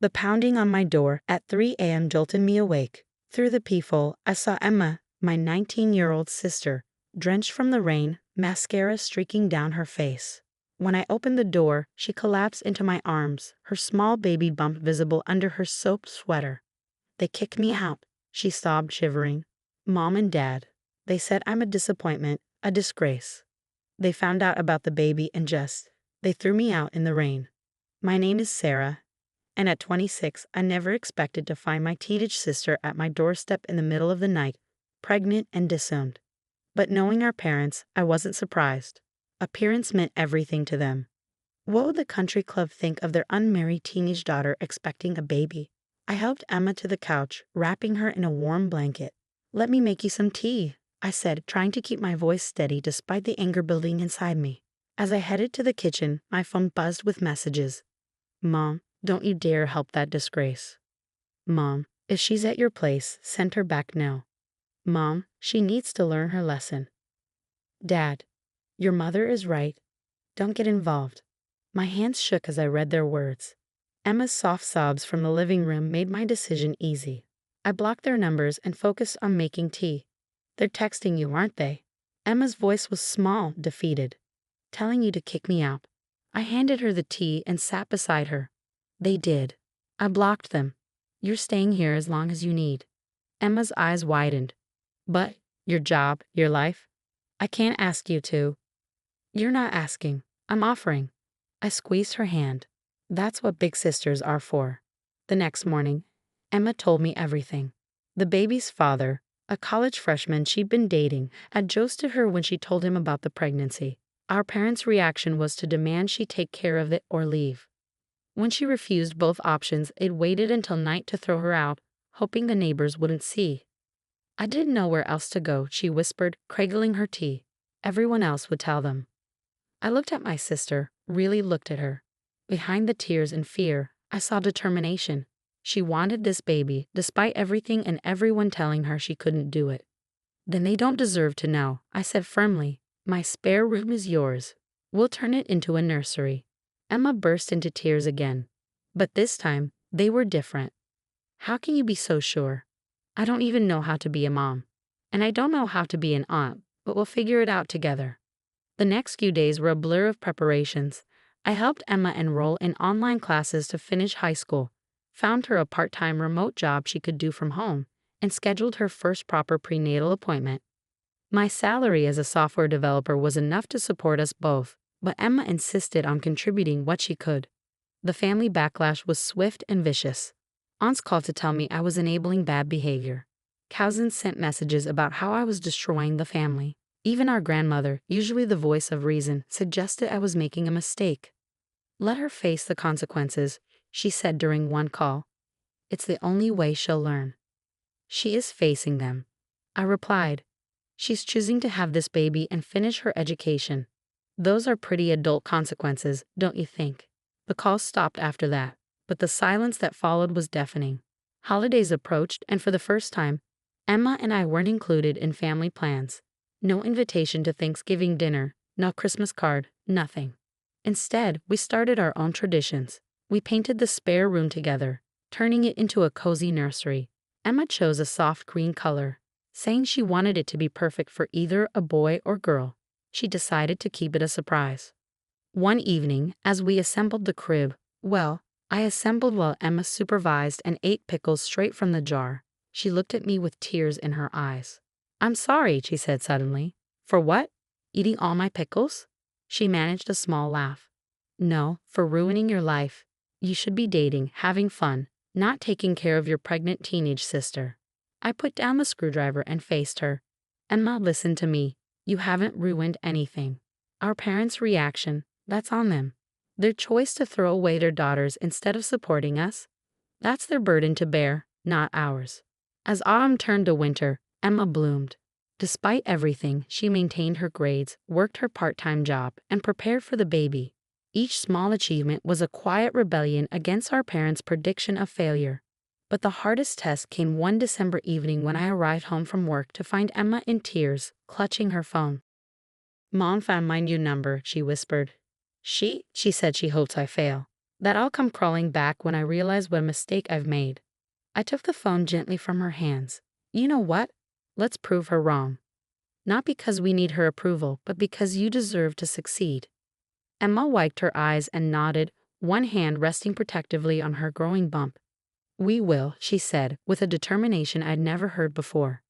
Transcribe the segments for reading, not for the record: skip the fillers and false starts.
The pounding on my door at 3 a.m. jolted me awake. Through the peephole, I saw Emma, my 19-year-old sister, drenched from the rain, mascara streaking down her face. When I opened the door, she collapsed into my arms, her small baby bump visible under her soaked sweater. "They kicked me out," she sobbed, shivering. "Mom and Dad. They said I'm a disappointment, a disgrace. They found out about the baby and they threw me out in the rain. My name is Sarah, and at 26, I never expected to find my teenage sister at my doorstep in the middle of the night, pregnant and disowned. But knowing our parents, I wasn't surprised. Appearance meant everything to them. What would the country club think of their unmarried teenage daughter expecting a baby? I helped Emma to the couch, wrapping her in a warm blanket. "Let me make you some tea," I said, trying to keep my voice steady despite the anger building inside me. As I headed to the kitchen, my phone buzzed with messages. "Mom, don't you dare help that disgrace. Mom, if she's at your place, send her back now. Mom, she needs to learn her lesson. Dad, your mother is right. Don't get involved." My hands shook as I read their words. Emma's soft sobs from the living room made my decision easy. I blocked their numbers and focused on making tea. "They're texting you, aren't they?" Emma's voice was small, defeated. "Telling you to kick me out." I handed her the tea and sat beside her. "They did. I blocked them. You're staying here as long as you need." Emma's eyes widened. "But your job, your life? I can't ask you to." "You're not asking. I'm offering." I squeezed her hand. That's what big sisters are for. The next morning, Emma told me everything. The baby's father, a college freshman she'd been dating, had ghosted her when she told him about the pregnancy. Our parents' reaction was to demand she take care of it or leave. When she refused both options, it waited until night to throw her out, hoping the neighbors wouldn't see. "I didn't know where else to go," she whispered, cradling her tea. "Everyone else would tell them." I looked at my sister, really looked at her. Behind the tears and fear, I saw determination. She wanted this baby, despite everything and everyone telling her she couldn't do it. "Then they don't deserve to know," I said firmly. "My spare room is yours. We'll turn it into a nursery." Emma burst into tears again. But this time, they were different. "How can you be so sure? I don't even know how to be a mom. And I don't know how to be an aunt, but we'll figure it out together." The next few days were a blur of preparations. I helped Emma enroll in online classes to finish high school, found her a part-time remote job she could do from home, and scheduled her first proper prenatal appointment. My salary as a software developer was enough to support us both, but Emma insisted on contributing what she could. The family backlash was swift and vicious. Aunts called to tell me I was enabling bad behavior. Cousins sent messages about how I was destroying the family. Even our grandmother, usually the voice of reason, suggested I was making a mistake. "Let her face the consequences," she said during one call. "It's the only way she'll learn." "She is facing them," I replied. "She's choosing to have this baby and finish her education. Those are pretty adult consequences, don't you think?" The call stopped after that, but the silence that followed was deafening. Holidays approached, and for the first time, Emma and I weren't included in family plans. No invitation to Thanksgiving dinner, no Christmas card, nothing. Instead, we started our own traditions. We painted the spare room together, turning it into a cozy nursery. Emma chose a soft green color, saying she wanted it to be perfect for either a boy or girl. She decided to keep it a surprise. One evening, as we assembled the crib, I assembled while Emma supervised and ate pickles straight from the jar. She looked at me with tears in her eyes. "I'm sorry," she said suddenly. "For what? Eating all my pickles?" She managed a small laugh. "No, for ruining your life. You should be dating, having fun, not taking care of your pregnant teenage sister." I put down the screwdriver and faced her. "Emma, listen to me. You haven't ruined anything. Our parents' reaction, that's on them. Their choice to throw away their daughters instead of supporting us, that's their burden to bear, not ours." As autumn turned to winter, Emma bloomed. Despite everything, she maintained her grades, worked her part-time job, and prepared for the baby. Each small achievement was a quiet rebellion against our parents' prediction of failure. But the hardest test came one December evening when I arrived home from work to find Emma in tears, clutching her phone. "Mom found my new number," she whispered. She said she hopes I fail. That I'll come crawling back when I realize what a mistake I've made. I took the phone gently from her hands. You know what? Let's prove her wrong. Not because we need her approval, but because you deserve to succeed. Emma wiped her eyes and nodded, one hand resting protectively on her growing bump. We will, she said, with a determination I'd never heard before.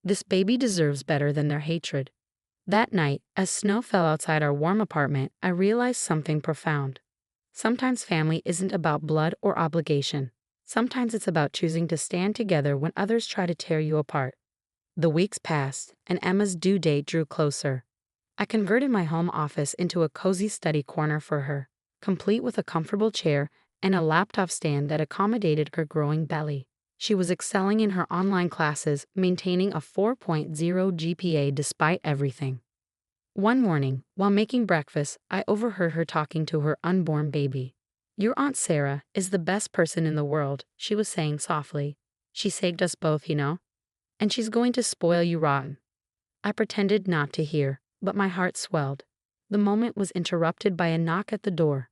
This baby deserves better than their hatred. That night, as snow fell outside our warm apartment, I realized something profound. Sometimes family isn't about blood or obligation. Sometimes it's about choosing to stand together when others try to tear you apart. The weeks passed, and Emma's due date drew closer. I converted my home office into a cozy study corner for her, complete with a comfortable chair and a laptop stand that accommodated her growing belly. She was excelling in her online classes, maintaining a 4.0 GPA despite everything. One morning, while making breakfast, I overheard her talking to her unborn baby. Your Aunt Sarah is the best person in the world, she was saying softly. She saved us both, you know. And she's going to spoil you rotten. I pretended not to hear, but my heart swelled. The moment was interrupted by a knock at the door.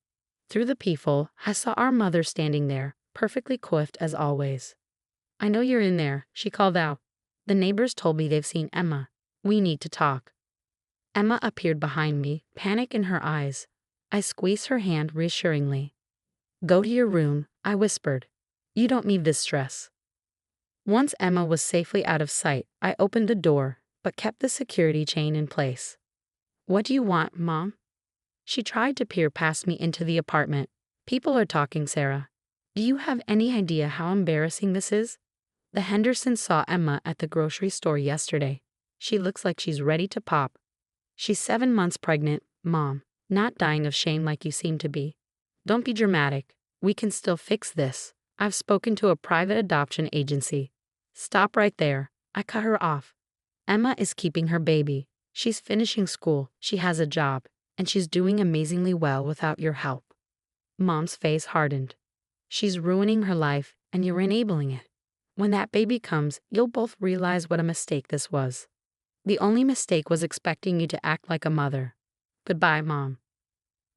Through the peephole, I saw our mother standing there, perfectly coiffed as always. I know you're in there, she called out. The neighbors told me they've seen Emma. We need to talk. Emma appeared behind me, panic in her eyes. I squeezed her hand reassuringly. Go to your room, I whispered. You don't need this stress. Once Emma was safely out of sight, I opened the door, but kept the security chain in place. What do you want, Mom? She tried to peer past me into the apartment. People are talking, Sarah. Do you have any idea how embarrassing this is? The Hendersons saw Emma at the grocery store yesterday. She looks like she's ready to pop. She's 7 months pregnant, Mom, not dying of shame like you seem to be. Don't be dramatic. We can still fix this. I've spoken to a private adoption agency. Stop right there. I cut her off. Emma is keeping her baby. She's finishing school, she has a job, and she's doing amazingly well without your help. Mom's face hardened. She's ruining her life, and you're enabling it. When that baby comes, you'll both realize what a mistake this was. The only mistake was expecting you to act like a mother. Goodbye, Mom.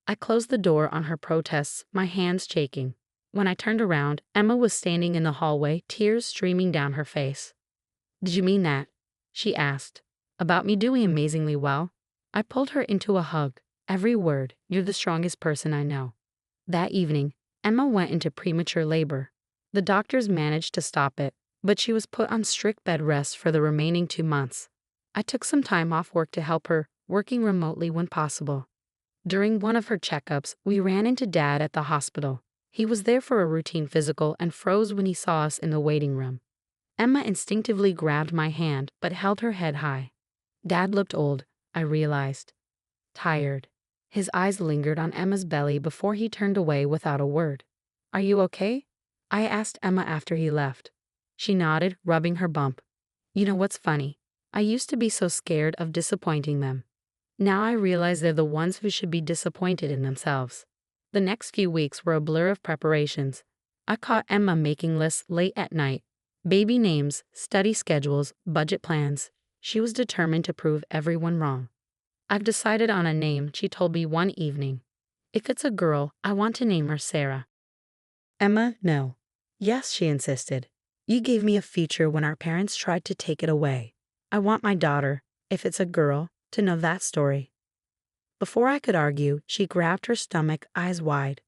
I closed the door on her protests, my hands shaking. When I turned around, Emma was standing in the hallway, tears streaming down her face. Did you mean that? She asked. About me doing amazingly well? I pulled her into a hug. Every word, you're the strongest person I know. That evening, Emma went into premature labor. The doctors managed to stop it, but she was put on strict bed rest for the remaining 2 months. I took some time off work to help her, working remotely when possible. During one of her checkups, we ran into Dad at the hospital. He was there for a routine physical and froze when he saw us in the waiting room. Emma instinctively grabbed my hand but held her head high. Dad looked old, I realized. Tired. His eyes lingered on Emma's belly before he turned away without a word. Are you okay? I asked Emma after he left. She nodded, rubbing her bump. You know what's funny? I used to be so scared of disappointing them. Now I realize they're the ones who should be disappointed in themselves. The next few weeks were a blur of preparations. I caught Emma making lists late at night. Baby names, study schedules, budget plans. She was determined to prove everyone wrong. I've decided on a name, she told me one evening. If it's a girl, I want to name her Sarah. Emma, no. Yes, she insisted. You gave me a future when our parents tried to take it away. I want my daughter, if it's a girl, to know that story. Before I could argue, she grabbed her stomach, eyes wide.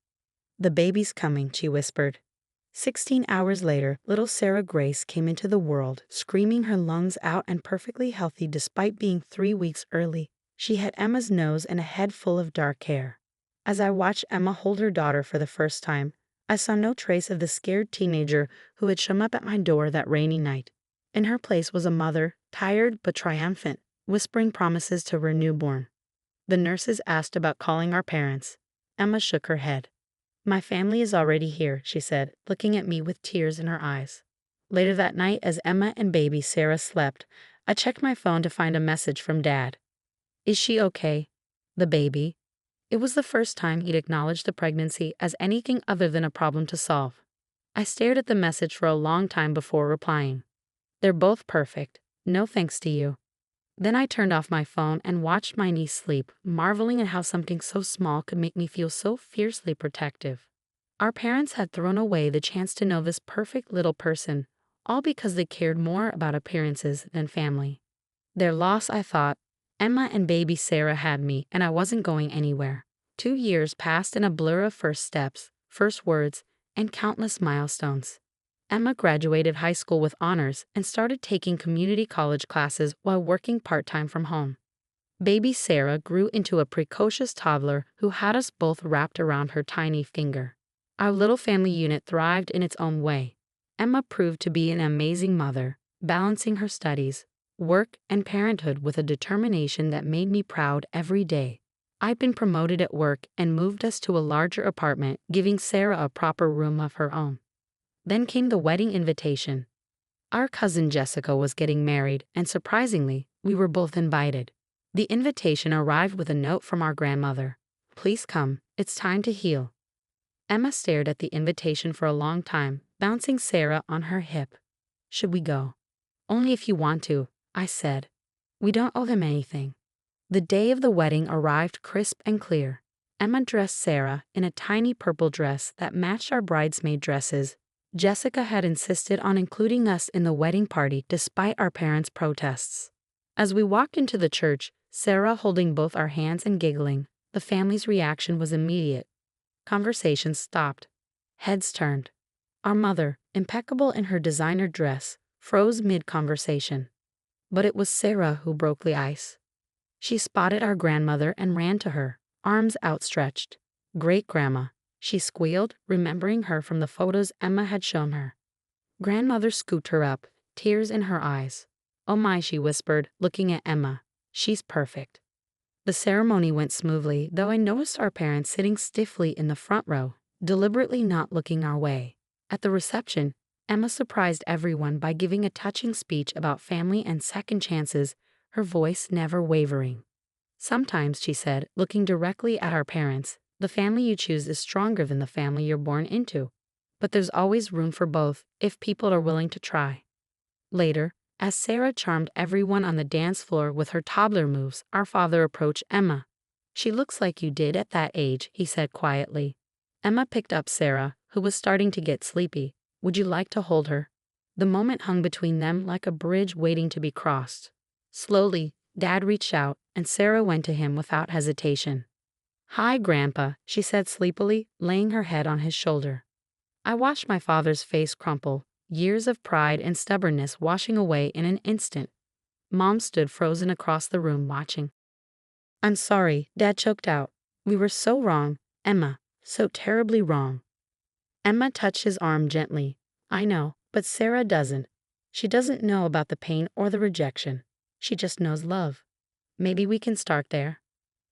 The baby's coming, she whispered. 16 hours later, little Sarah Grace came into the world, screaming her lungs out and perfectly healthy despite being 3 weeks early. She had Emma's nose and a head full of dark hair. As I watched Emma hold her daughter for the first time, I saw no trace of the scared teenager who had shown up at my door that rainy night. In her place was a mother, tired but triumphant, whispering promises to her newborn. The nurses asked about calling our parents. Emma shook her head. My family is already here, she said, looking at me with tears in her eyes. Later that night, as Emma and baby Sarah slept, I checked my phone to find a message from Dad. Is she okay? The baby? It was the first time he'd acknowledged the pregnancy as anything other than a problem to solve. I stared at the message for a long time before replying. They're both perfect. No thanks to you. Then I turned off my phone and watched my niece sleep, marveling at how something so small could make me feel so fiercely protective. Our parents had thrown away the chance to know this perfect little person, all because they cared more about appearances than family. Their loss, I thought. Emma and baby Sarah had me, and I wasn't going anywhere. 2 years passed in a blur of first steps, first words, and countless milestones. Emma graduated high school with honors and started taking community college classes while working part-time from home. Baby Sarah grew into a precocious toddler who had us both wrapped around her tiny finger. Our little family unit thrived in its own way. Emma proved to be an amazing mother, balancing her studies, work, and parenthood with a determination that made me proud every day. I'd been promoted at work and moved us to a larger apartment, giving Sarah a proper room of her own. Then came the wedding invitation. Our cousin Jessica was getting married, and surprisingly, we were both invited. The invitation arrived with a note from our grandmother. "Please come, it's time to heal." Emma stared at the invitation for a long time, bouncing Sarah on her hip. "Should we go?" "Only if you want to," I said. "We don't owe them anything." The day of the wedding arrived crisp and clear. Emma dressed Sarah in a tiny purple dress that matched our bridesmaid dresses. Jessica had insisted on including us in the wedding party despite our parents' protests. As we walked into the church, Sarah holding both our hands and giggling, the family's reaction was immediate. Conversations stopped. Heads turned. Our mother, impeccable in her designer dress, froze mid-conversation. But it was Sarah who broke the ice. She spotted our grandmother and ran to her, arms outstretched. "Great-grandma," she squealed, remembering her from the photos Emma had shown her. Grandmother scooped her up, tears in her eyes. "Oh my," she whispered, looking at Emma. "She's perfect." The ceremony went smoothly, though I noticed our parents sitting stiffly in the front row, deliberately not looking our way. At the reception, Emma surprised everyone by giving a touching speech about family and second chances, her voice never wavering. "Sometimes," she said, looking directly at our parents, "the family you choose is stronger than the family you're born into. But there's always room for both, if people are willing to try." Later, as Sarah charmed everyone on the dance floor with her toddler moves, our father approached Emma. "She looks like you did at that age," he said quietly. Emma picked up Sarah, who was starting to get sleepy. "Would you like to hold her?" The moment hung between them like a bridge waiting to be crossed. Slowly, Dad reached out, and Sarah went to him without hesitation. "Hi, Grandpa," she said sleepily, laying her head on his shoulder. I watched my father's face crumple, years of pride and stubbornness washing away in an instant. Mom stood frozen across the room watching. "I'm sorry," Dad choked out. "We were so wrong, Emma, so terribly wrong." Emma touched his arm gently. "I know, but Sarah doesn't. She doesn't know about the pain or the rejection. She just knows love. Maybe we can start there."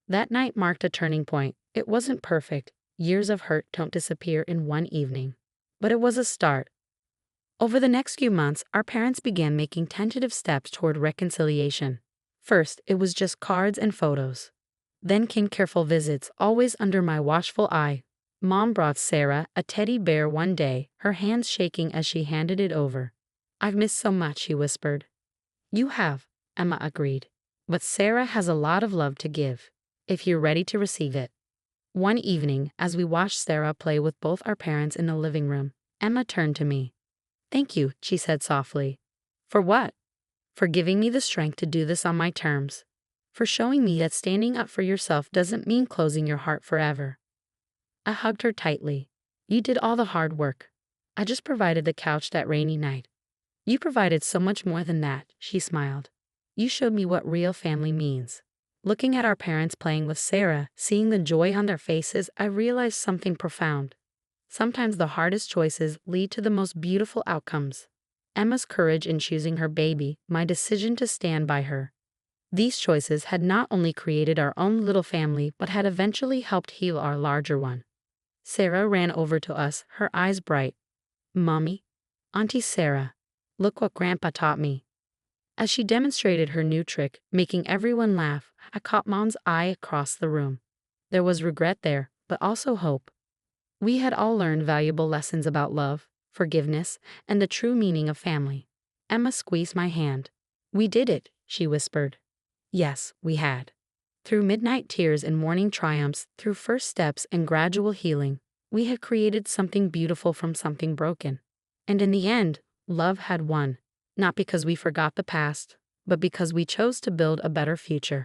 That night marked a turning point. It wasn't perfect. Years of hurt don't disappear in one evening. But it was a start. Over the next few months, our parents began making tentative steps toward reconciliation. First, it was just cards and photos. Then came careful visits, always under my watchful eye. Mom brought Sarah a teddy bear one day, her hands shaking as she handed it over. "I've missed so much," she whispered. "You have," Emma agreed. "But Sarah has a lot of love to give, if you're ready to receive it." One evening, as we watched Sarah play with both our parents in the living room, Emma turned to me. "Thank you," she said softly. "For what?" "For giving me the strength to do this on my terms. For showing me that standing up for yourself doesn't mean closing your heart forever." I hugged her tightly. "You did all the hard work. I just provided the couch that rainy night." "You provided so much more than that," she smiled. "You showed me what real family means." Looking at our parents playing with Sarah, seeing the joy on their faces, I realized something profound. Sometimes the hardest choices lead to the most beautiful outcomes. Emma's courage in choosing her baby, my decision to stand by her. These choices had not only created our own little family, but had eventually helped heal our larger one. Sarah ran over to us, her eyes bright. "Mommy, Auntie Sarah, look what Grandpa taught me." As she demonstrated her new trick, making everyone laugh, I caught Mom's eye across the room. There was regret there, but also hope. We had all learned valuable lessons about love, forgiveness, and the true meaning of family. Emma squeezed my hand. "We did it," she whispered. Yes, we had. Through midnight tears and morning triumphs, through first steps and gradual healing, We had created something beautiful from something broken. And in the end, love had won, not because we forgot the past, but because we chose to build a better future.